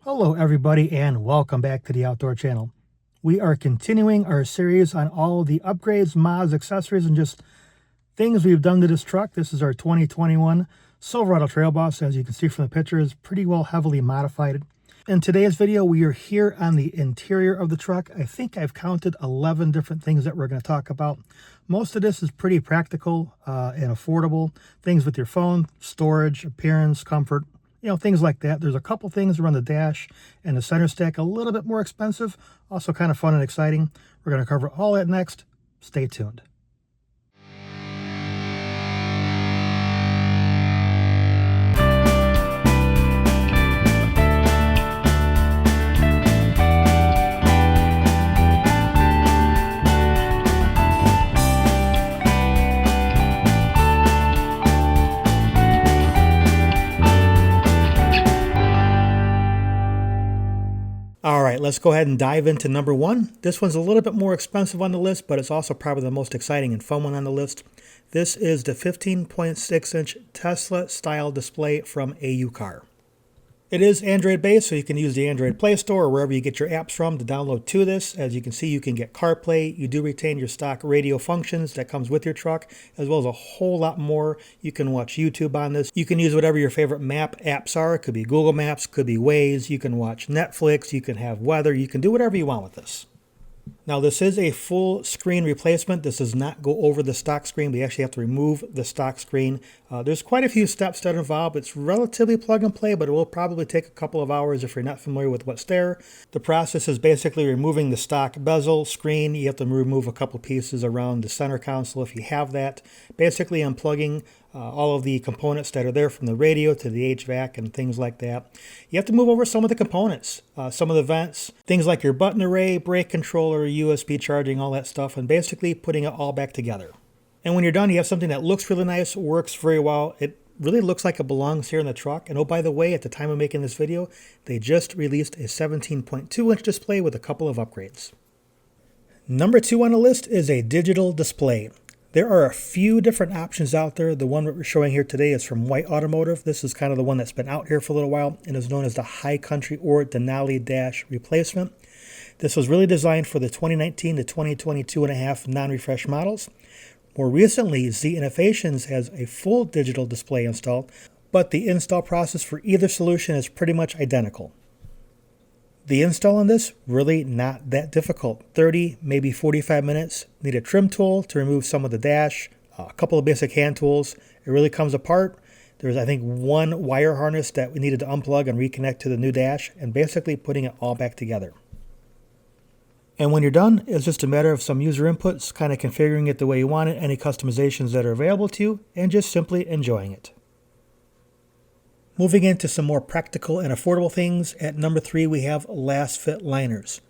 Hello everybody and welcome back to the Outdoor Channel. We are continuing our series on all of the upgrades, mods, accessories, and just things we've done to this truck. This is our 2021 Silverado Trail Boss. As you can see from the picture, is pretty well heavily modified. In today's video, we are here on the interior of the truck. I think I've counted 11 different things that we're going to talk about. Most of this is pretty practical and affordable. Things with your phone, storage, appearance, comfort, things like that. There's a couple things around the dash and the center stack, a little bit more expensive, also kind of fun and exciting. We're going to cover all that next. Stay tuned. All right, let's go ahead and dive into number one. This one's a little bit more expensive on the list, but it's also probably the most exciting and fun one on the list. This is the 15.6-inch Tesla style display from AU Car. It is Android based, so you can use the Android Play Store or wherever you get your apps from to download to this. As you can see, you can get CarPlay. You do retain your stock radio functions that comes with your truck, as well as a whole lot more. You can watch YouTube on this. You can use whatever your favorite map apps are. It could be Google Maps, could be Waze. You can watch Netflix. You can have weather. You can do whatever you want with this. Now, this is a full screen replacement. This does not go over the stock screen. We actually have to remove the stock screen. There's quite a few steps that are involved. It's relatively plug and play, but it will probably take a couple of hours if you're not familiar with what's there. The process is basically removing the stock bezel screen. You have to remove a couple pieces around the center console if you have that. Basically unplugging all of the components that are there, from the radio to the HVAC and things like that. You have to move over some of the components, some of the vents, things like your button array, brake controller, USB charging, all that stuff, and basically putting it all back together. And when you're done, you have something that looks really nice, works very well. It really looks like it belongs here in the truck. And oh, by the way, at the time of making this video, they just released a 17.2-inch display with a couple of upgrades. Number two on the list is a digital display. There are a few different options out there. The one that we're showing here today is from White Automotive. This is kind of the one that's been out here for a little while and is known as the High Country or Denali Dash replacement. This was really designed for the 2019 to 2022 and a half non-refresh models. More recently, Z Innovations has a full digital display installed, but the install process for either solution is pretty much identical. The install on this, really not that difficult. 30, maybe 45 minutes. Need a trim tool to remove some of the dash, a couple of basic hand tools. It really comes apart. There's, I think, one wire harness that we needed to unplug and reconnect to the new dash, and basically putting it all back together. And when you're done, it's just a matter of some user inputs, kind of configuring it the way you want it, any customizations that are available to you, and just simply enjoying it. Moving into some more practical and affordable things, at number three we have Last Fit liners.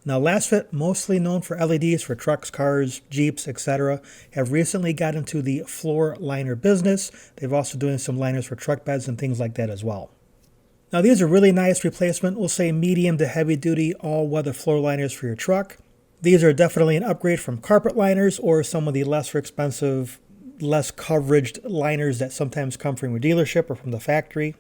Now Last Fit, mostly known for LEDs for trucks, cars, Jeeps, etc., have recently got into the floor liner business. They've also doing some liners for truck beds and things like that as well. Now these are really nice replacement, we'll say medium to heavy duty all-weather floor liners for your truck. These are definitely an upgrade from carpet liners or some of the lesser expensive, less coveraged liners that sometimes come from your dealership or from the factory.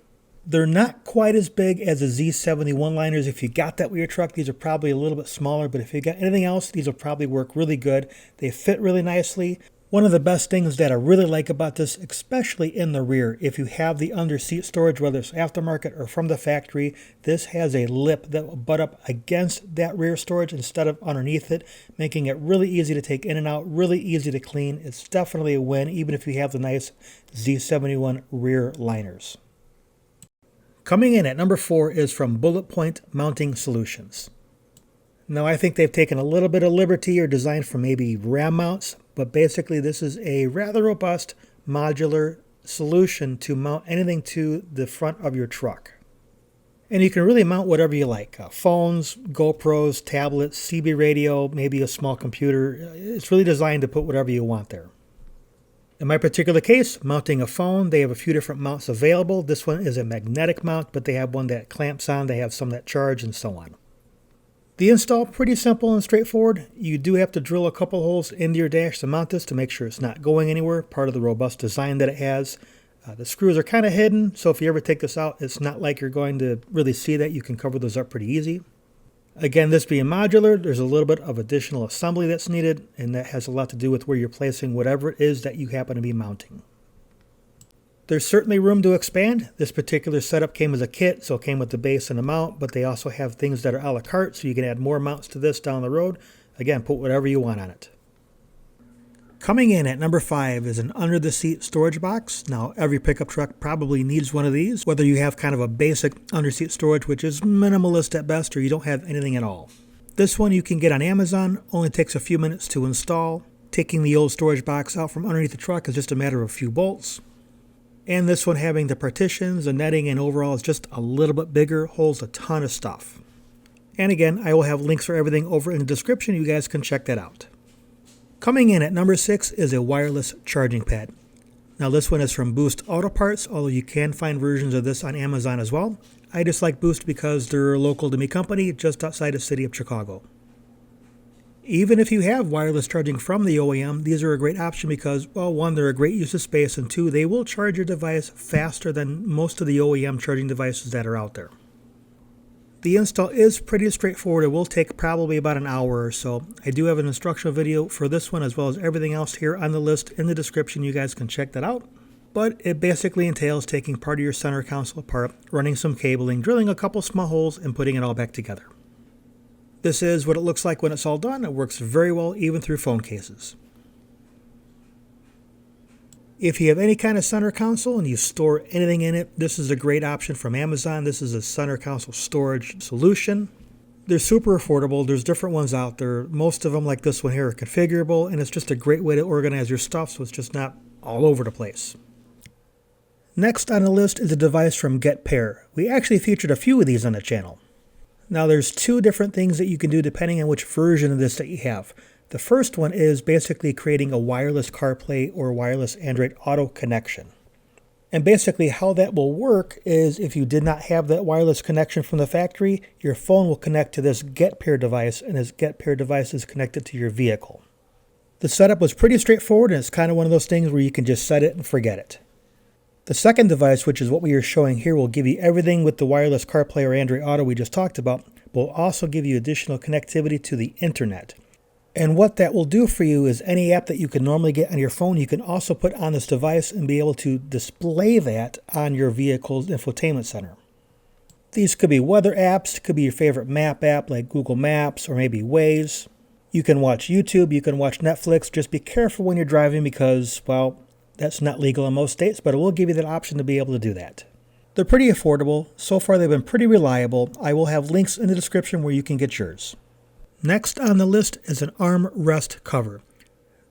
They're not quite as big as the Z71 liners. If you got that with your truck, these are probably a little bit smaller, but if you got anything else, these will probably work really good. They fit really nicely. One of the best things that I really like about this, especially in the rear, if you have the under seat storage, whether it's aftermarket or from the factory, this has a lip that will butt up against that rear storage instead of underneath it, making it really easy to take in and out, really easy to clean. It's definitely a win, even if you have the nice Z71 rear liners. Coming in at number four is from Bullet Point Mounting Solutions. Now I think they've taken a little bit of liberty or design from maybe ram mounts, but basically this is a rather robust modular solution to mount anything to the front of your truck. And you can really mount whatever you like. Phones, GoPros, tablets, CB radio, maybe a small computer. It's really designed to put whatever you want there. In my particular case, mounting a phone, they have a few different mounts available. This one is a magnetic mount, but they have one that clamps on. They have some that charge and so on. The install, pretty simple and straightforward. You do have to drill a couple holes into your dash to mount this to make sure it's not going anywhere, part of the robust design that it has. The screws are kind of hidden, so if you ever take this out, it's not like you're going to really see that. You can cover those up pretty easy. Again, this being modular, there's a little bit of additional assembly that's needed, and that has a lot to do with where you're placing whatever it is that you happen to be mounting. There's certainly room to expand. This particular setup came as a kit, so it came with the base and the mount, but they also have things that are a la carte, so you can add more mounts to this down the road. Again, put whatever you want on it. Coming in at number 5 is an under-the-seat storage box. Now, every pickup truck probably needs one of these, whether you have kind of a basic under-seat storage, which is minimalist at best, or you don't have anything at all. This one you can get on Amazon, only takes a few minutes to install. Taking the old storage box out from underneath the truck is just a matter of a few bolts. And this one having the partitions, the netting, and overall is just a little bit bigger, holds a ton of stuff. And again, I will have links for everything over in the description. You guys can check that out. Coming in at number 6 is a wireless charging pad. Now this one is from Boost Auto Parts, although you can find versions of this on Amazon as well. I just like Boost because they're a local to me company just outside the city of Chicago. Even if you have wireless charging from the OEM, these are a great option because, well, one, they're a great use of space, and two, they will charge your device faster than most of the OEM charging devices that are out there. The install is pretty straightforward. It will take probably about an hour or so. I do have an instructional video for this one as well as everything else here on the list in the description. You guys can check that out. But it basically entails taking part of your center console apart, running some cabling, drilling a couple small holes, and putting it all back together. This is what it looks like when it's all done. It works very well even through phone cases. If you have any kind of center console and you store anything in it, this is a great option from Amazon. This is a center console storage solution. They're super affordable. There's different ones out there. Most of them, like this one here, are configurable, and it's just a great way to organize your stuff so it's just not all over the place. Next on the list is a device from GetPair. We actually featured a few of these on the channel. Now there's two different things that you can do depending on which version of this that you have. The first one is basically creating a wireless CarPlay or wireless Android Auto connection. And basically how that will work is if you did not have that wireless connection from the factory, your phone will connect to this GetPair device, and this GetPair device is connected to your vehicle. The setup was pretty straightforward, and it's kind of one of those things where you can just set it and forget it. The second device, which is what we are showing here, will give you everything with the wireless CarPlay or Android Auto we just talked about, but will also give you additional connectivity to the internet. And what that will do for you is any app that you can normally get on your phone, you can also put on this device and be able to display that on your vehicle's infotainment center. These could be weather apps, could be your favorite map app like Google Maps or maybe Waze. You can watch YouTube, you can watch Netflix. Just be careful when you're driving because, well, that's not legal in most states, but it will give you that option to be able to do that. They're pretty affordable. So far they've been pretty reliable. I will have links in the description where you can get yours. Next on the list is an armrest cover.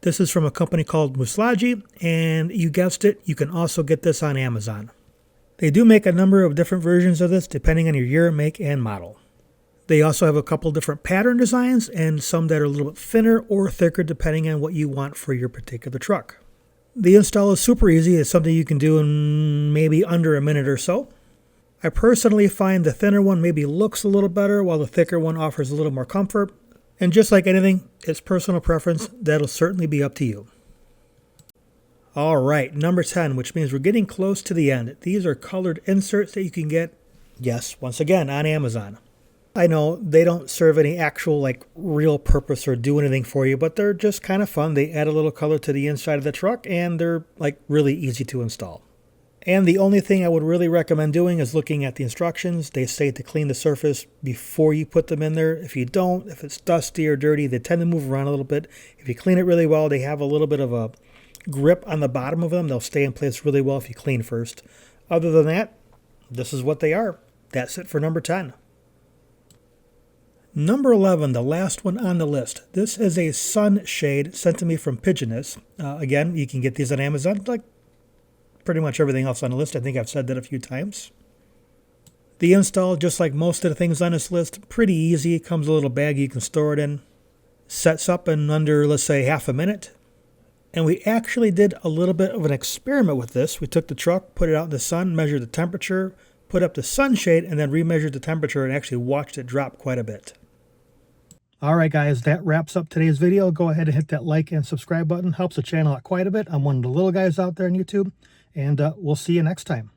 This is from a company called Modular, and you guessed it, you can also get this on Amazon. They do make a number of different versions of this depending on your year, make, and model. They also have a couple different pattern designs and some that are a little bit thinner or thicker depending on what you want for your particular truck. The install is super easy. It's something you can do in maybe under a minute or so. I personally find the thinner one maybe looks a little better while the thicker one offers a little more comfort. And just like anything, it's personal preference. That'll certainly be up to you. All right, number 10, which means we're getting close to the end. These are colored inserts that you can get, yes, once again, on Amazon. I know they don't serve any actual real purpose or do anything for you, but they're just kind of fun. They add a little color to the inside of the truck, and they're really easy to install. And the only thing I would really recommend doing is looking at the instructions. They say to clean the surface before you put them in there. If you don't, if it's dusty or dirty, they tend to move around a little bit. If you clean it really well, they have a little bit of a grip on the bottom of them. They'll stay in place really well if you clean first. Other than that, this is what they are. That's it for number 10. Number 11, the last one on the list. This is a sunshade sent to me from Pigeoness. Again, you can get these on Amazon, like pretty much everything else on the list. I think I've said that a few times. The install, just like most of the things on this list, pretty easy. It comes in a little bag you can store it in. Sets up in under, let's say, half a minute. And we actually did a little bit of an experiment with this. We took the truck, put it out in the sun, measured the temperature, put up the sunshade, and then remeasured the temperature and actually watched it drop quite a bit. All right, guys, that wraps up today's video. Go ahead and hit that like and subscribe button. Helps the channel out quite a bit. I'm one of the little guys out there on YouTube. and we'll see you next time.